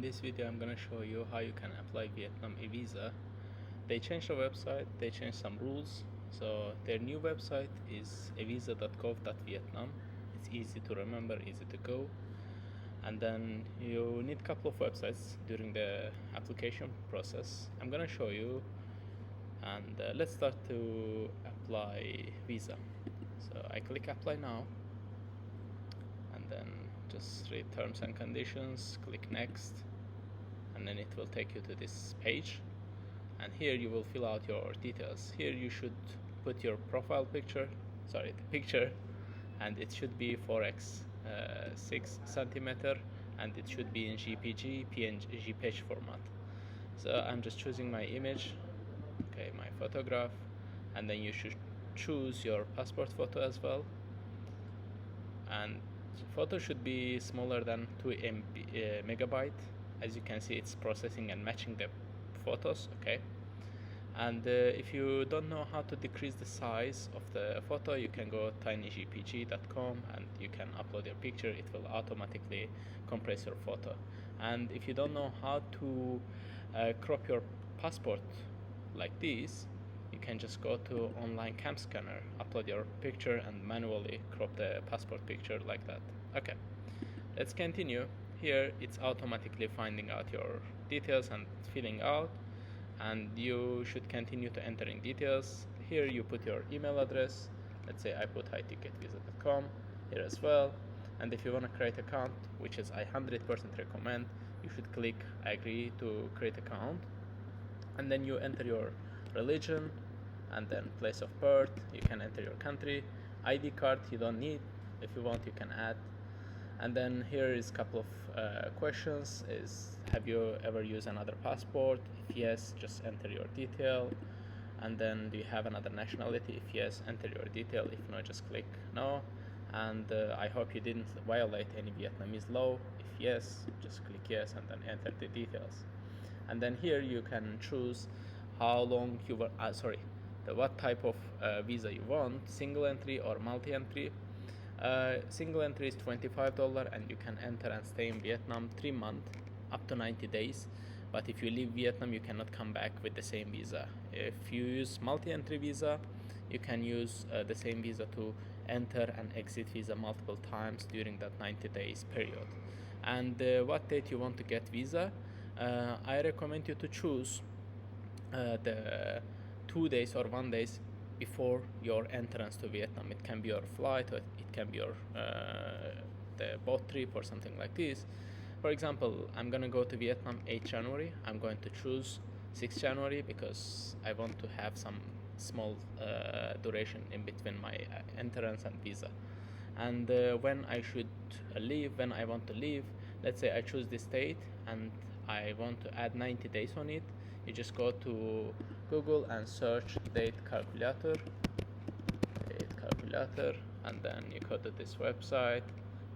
this video I'm gonna show you how you can apply Vietnam evisa. They changed the website, they changed some rules. So their new website is evisa.gov.vietnam. It's easy to remember, easy to go. And then you need a couple of websites during the application process. I'm gonna show you, and let's start to apply visa. So I click apply now, and then just read terms and conditions, click next, and then it will take you to this page, and here you will fill out your details. Here you should put your profile picture, the picture, and it should be 4x 6 centimeter, and it should be in JPG, PNG page format. So I'm just choosing my image, okay, my photograph, and then you should choose your passport photo as well, and photo should be smaller than 2 megabyte. As you can see, it's processing and matching the photos, okay. And if you don't know how to decrease the size of the photo, you can go TinyPNG.com and you can upload your picture. It will automatically compress your photo. And if you don't know how to crop your passport like this, you can just go to online CamScanner, upload your picture, and manually crop the passport picture like that. Okay, let's continue. Here it's automatically finding out your details and filling out, and you should continue to entering details. Here you put your email address. Let's say I put TiketVIISA.com here as well. And if you want to create account, which is I 100% recommend, you should click I agree to create account, and then you enter your religion and then place of birth. You can enter your country. ID card you don't need. If you want, you can add. And then here is a couple of questions. Is have you ever used another passport? If yes, just enter your detail. And then do you have another nationality? If yes, enter your detail. If no, just click no. And I hope you didn't violate any Vietnamese law. If yes, just click yes and then enter the details. And then here you can choose how long you want, what type of visa you want, single entry or multi-entry. Single entry is $25, and you can enter and stay in Vietnam 3 months up to 90 days. But if you leave Vietnam, you cannot come back with the same visa. If you use multi-entry visa, you can use the same visa to enter and exit visa multiple times during that 90 days period. And what date you want to get visa, I recommend you to choose the 2 days or 1 day before your entrance to Vietnam. It can be your flight, or it can be your the boat trip or something like this. For example, I'm gonna go to Vietnam 8 January. I'm going to choose 6 January because I want to have some small duration in between my entrance and visa. And when I should leave, when I want to leave, let's say I choose this date and I want to add 90 days on it. You just go to Google and search date calculator, and then you go to this website.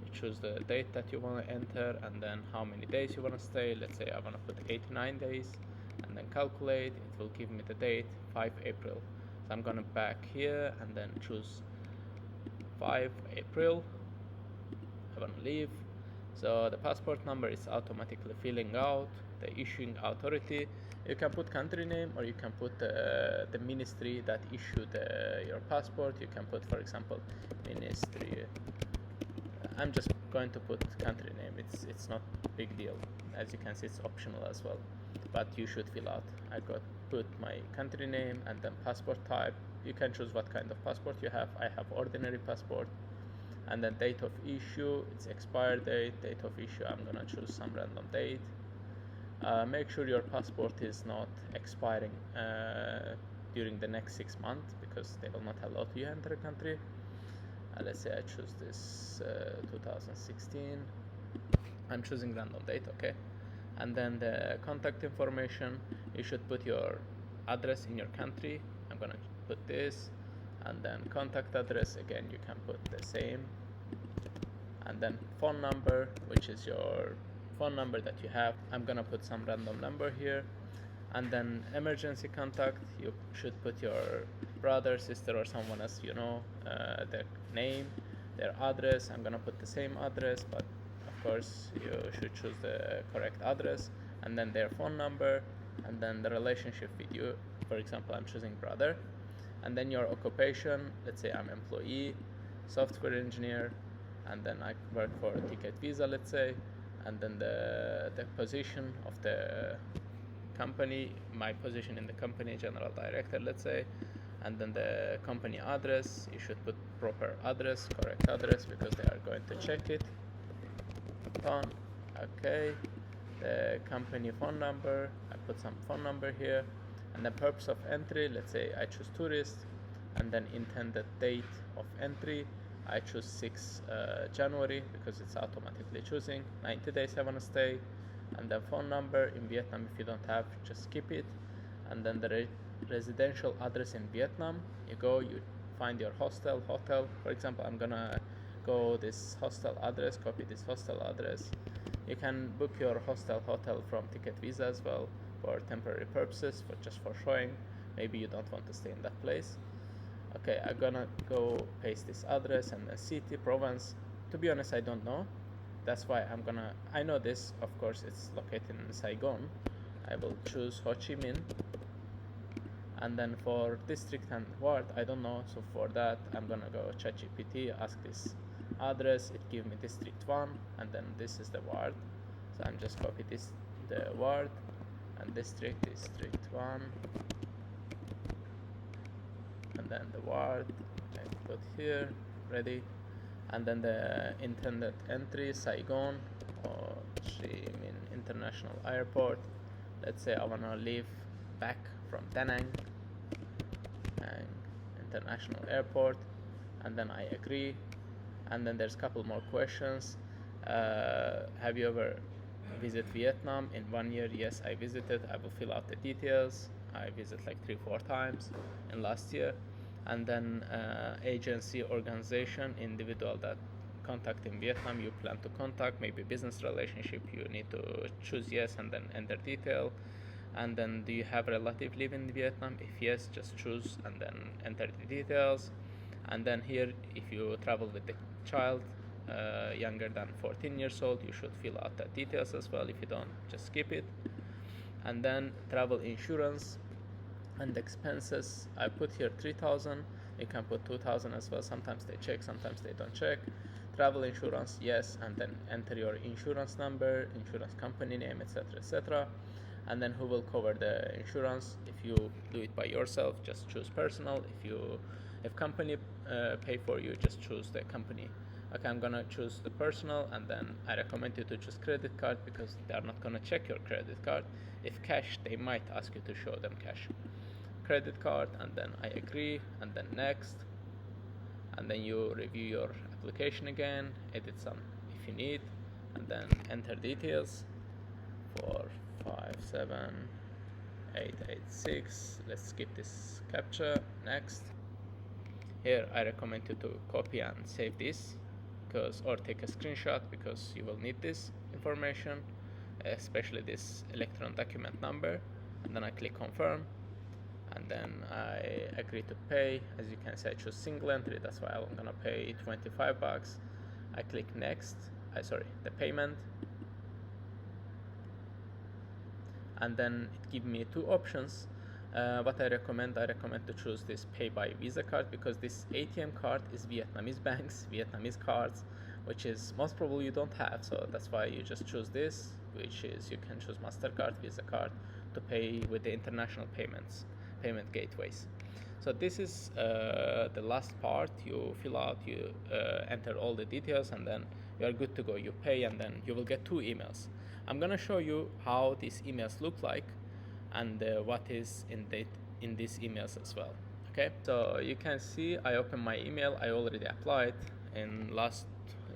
You choose the date that you want to enter and then how many days you want to stay. Let's say I want to put 89 days and then calculate. It will give me the date 5 April. So I'm gonna back here and then choose 5 April. I want to leave. So the passport number is automatically filling out. The issuing authority, you can put country name, or you can put the ministry that issued your passport. You can put, for example, ministry. I'm just going to put country name. It's not big deal. As you can see, it's optional as well, but you should fill out. I put my country name and then passport type. You can choose what kind of passport you have. I have ordinary passport. And then date of issue, it's expired date of issue, I'm gonna choose some random date. Make sure your passport is not expiring during the next 6 months, because they will not allow you enter a country. Let's say I choose this 2016. I'm choosing random date, okay. And then the contact information, you should put your address in your country. I'm gonna put this. And then contact address, again you can put the same, and then phone number, which is your phone number that you have. I'm gonna put some random number here. And then emergency contact, you should put your brother, sister, or someone else you know, their name, their address. I'm gonna put the same address, but of course you should choose the correct address, and then their phone number, and then the relationship with you. For example, I'm choosing brother, and then your occupation. Let's say I'm employee, software engineer, and then I work for TiketVisa, let's say, and then the position of the company, my position in the company, general director, let's say, and then the company address. You should put proper address, correct address, because they are going to check it. Okay, the company phone number, I put some phone number here, and the purpose of entry, let's say I choose tourist, and then intended date of entry, I choose 6 January because it's automatically choosing. 90 days I want to stay, and then phone number in Vietnam, if you don't have, just skip it. And then the residential address in Vietnam, you go, you find your hotel. For example, I'm gonna go this hostel address, copy this hostel address. You can book your hotel from TicketVisa as well for temporary purposes, for just for showing. Maybe you don't want to stay in that place. Okay, I'm gonna go paste this address and the city, province. To be honest, I don't know. That's why I know this, of course, it's located in Saigon. I will choose Ho Chi Minh. And then for district and ward, I don't know. So for that, I'm gonna go ChatGPT, ask this address. It give me district 1, and then this is the ward. So I'm just copy this, the ward, and district 1, and then the ward I put here, ready. And then the intended entry, Saigon, Ho Chi Minh International Airport. Let's say I wanna leave back from Da Nang International Airport, and then I agree. And then there's a couple more questions. Have you ever visited Vietnam in 1 year? Yes, I visited. I will fill out the details. I visited like 3-4 times in last year. And then agency, organization, individual that contact in Vietnam you plan to contact, maybe business relationship, you need to choose yes and then enter detail. And then do you have relative live in Vietnam? If yes, just choose and then enter the details. And then here, if you travel with the child younger than 14 years old, you should fill out the details as well. If you don't, just skip it. And then travel insurance and expenses, I put here 3,000. You can put 2,000 as well. Sometimes they check, sometimes they don't check. Travel insurance, yes, and then enter your insurance number, insurance company name, etc., etc. And then who will cover the insurance. If you do it by yourself, just choose personal. If company pay for you, just choose the company. Okay, I'm gonna choose the personal, and then I recommend you to choose credit card because they are not gonna check your credit card. If cash, they might ask you to show them cash. Credit card, and then I agree, and then next, and then you review your application again, edit some if you need, and then enter details for 57886. Let's skip this captcha. Next. Here I recommend you to copy and save this or take a screenshot because you will need this information, especially this electron document number. And then I click confirm, and then I agree to pay. As you can see, I choose single entry, that's why I'm gonna pay $25. I click next, the payment, and then it gives me 2 options. What I recommend to choose this pay by Visa card because this ATM card is Vietnamese banks, Vietnamese cards, which is most probably you don't have. So that's why you just choose this, which is you can choose MasterCard, Visa card to pay with the international payment gateways. So this is the last part. You fill out, you enter all the details, and then you are good to go. You pay, and then you will get 2 emails. I'm gonna show you how these emails look like and what is in these emails as well. Okay, so you can see I opened my email. I already applied in last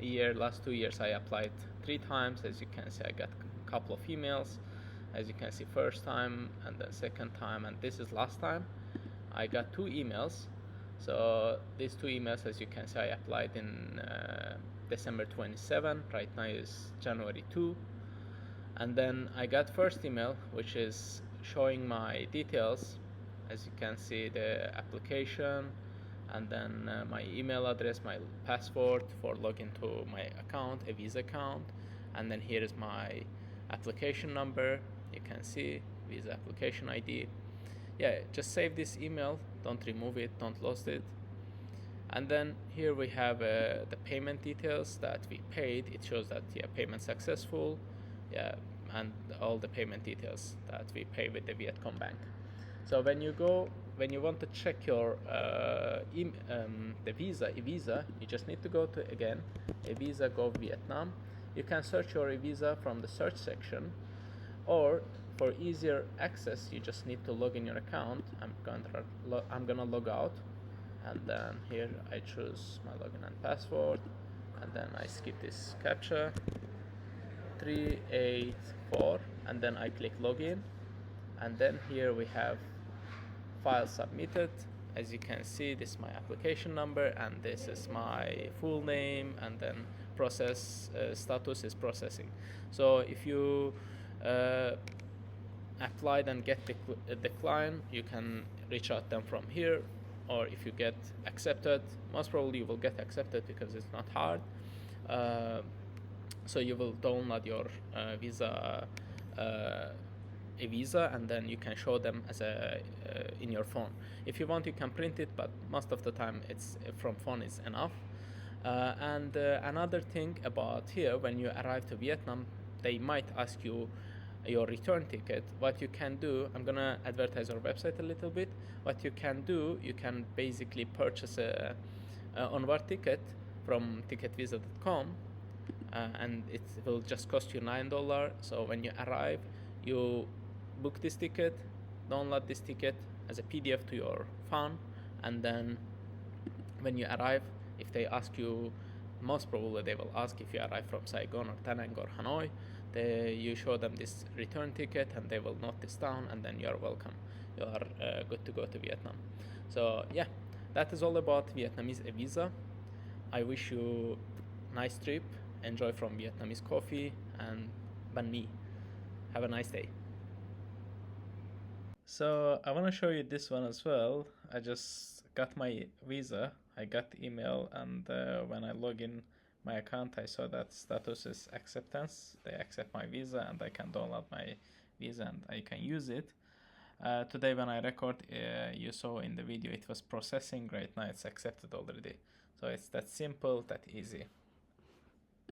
2 years. I applied 3 times. As you can see, I got a couple of emails. As you can see, first time and then second time, and this is last time. I got 2 emails. So these 2 emails, as you can see, I applied in December 27. Right now is January 2. And then I got first email, which is showing my details. As you can see, the application, and then my email address, my password for login to my account, a Visa account, and then here is my application number. You can see visa application ID. Yeah, just save this email, don't remove it, don't lose it. And then here we have the payment details that we paid. It shows that, yeah, payment successful, yeah, and all the payment details that we pay with the Vietcom Bank. So when you want to check your the visa, evisa, you just need to go to, again, evisa Go Vietnam. You can search your evisa from the search section, or for easier access, you just need to log in your account. I'm gonna log out, and then here I choose my login and password, and then I skip this captcha 384, and then I click login, and then here we have file submitted. As you can see, this is my application number, and this is my full name, and then process status is processing. So if you applied and get decline, you can reach out them from here, or if you get accepted, most probably you will get accepted because it's not hard. So you will download your visa evisa, and then you can show them as a in your phone. If you want, you can print it, but most of the time it's from phone is enough. And another thing about here, when you arrive to Vietnam, they might ask you your return ticket. What you can do, I'm gonna advertise our website a little bit. What you can do, you can basically purchase a Onward ticket from TiketVisa.com, and it will just cost you $9. So when you arrive, you book this ticket, download this ticket as a PDF to your phone, and then when you arrive, if they ask you, most probably they will ask if you arrive from Saigon or Da Nang or Hanoi, you show them this return ticket, and they will note this down, and then you are welcome. You are good to go to Vietnam. So yeah, that is all about Vietnamese visa. I wish you nice trip, enjoy from Vietnamese coffee and banh mi. Have a nice day. So I want to show you this one as well. I just got my visa. I got the email, and when I log in my account, I saw that status is acceptance. They accept my visa, and I can download my visa and I can use it. Today when I record, you saw in the video it was processing. Right now it's accepted already. So it's that simple, that easy.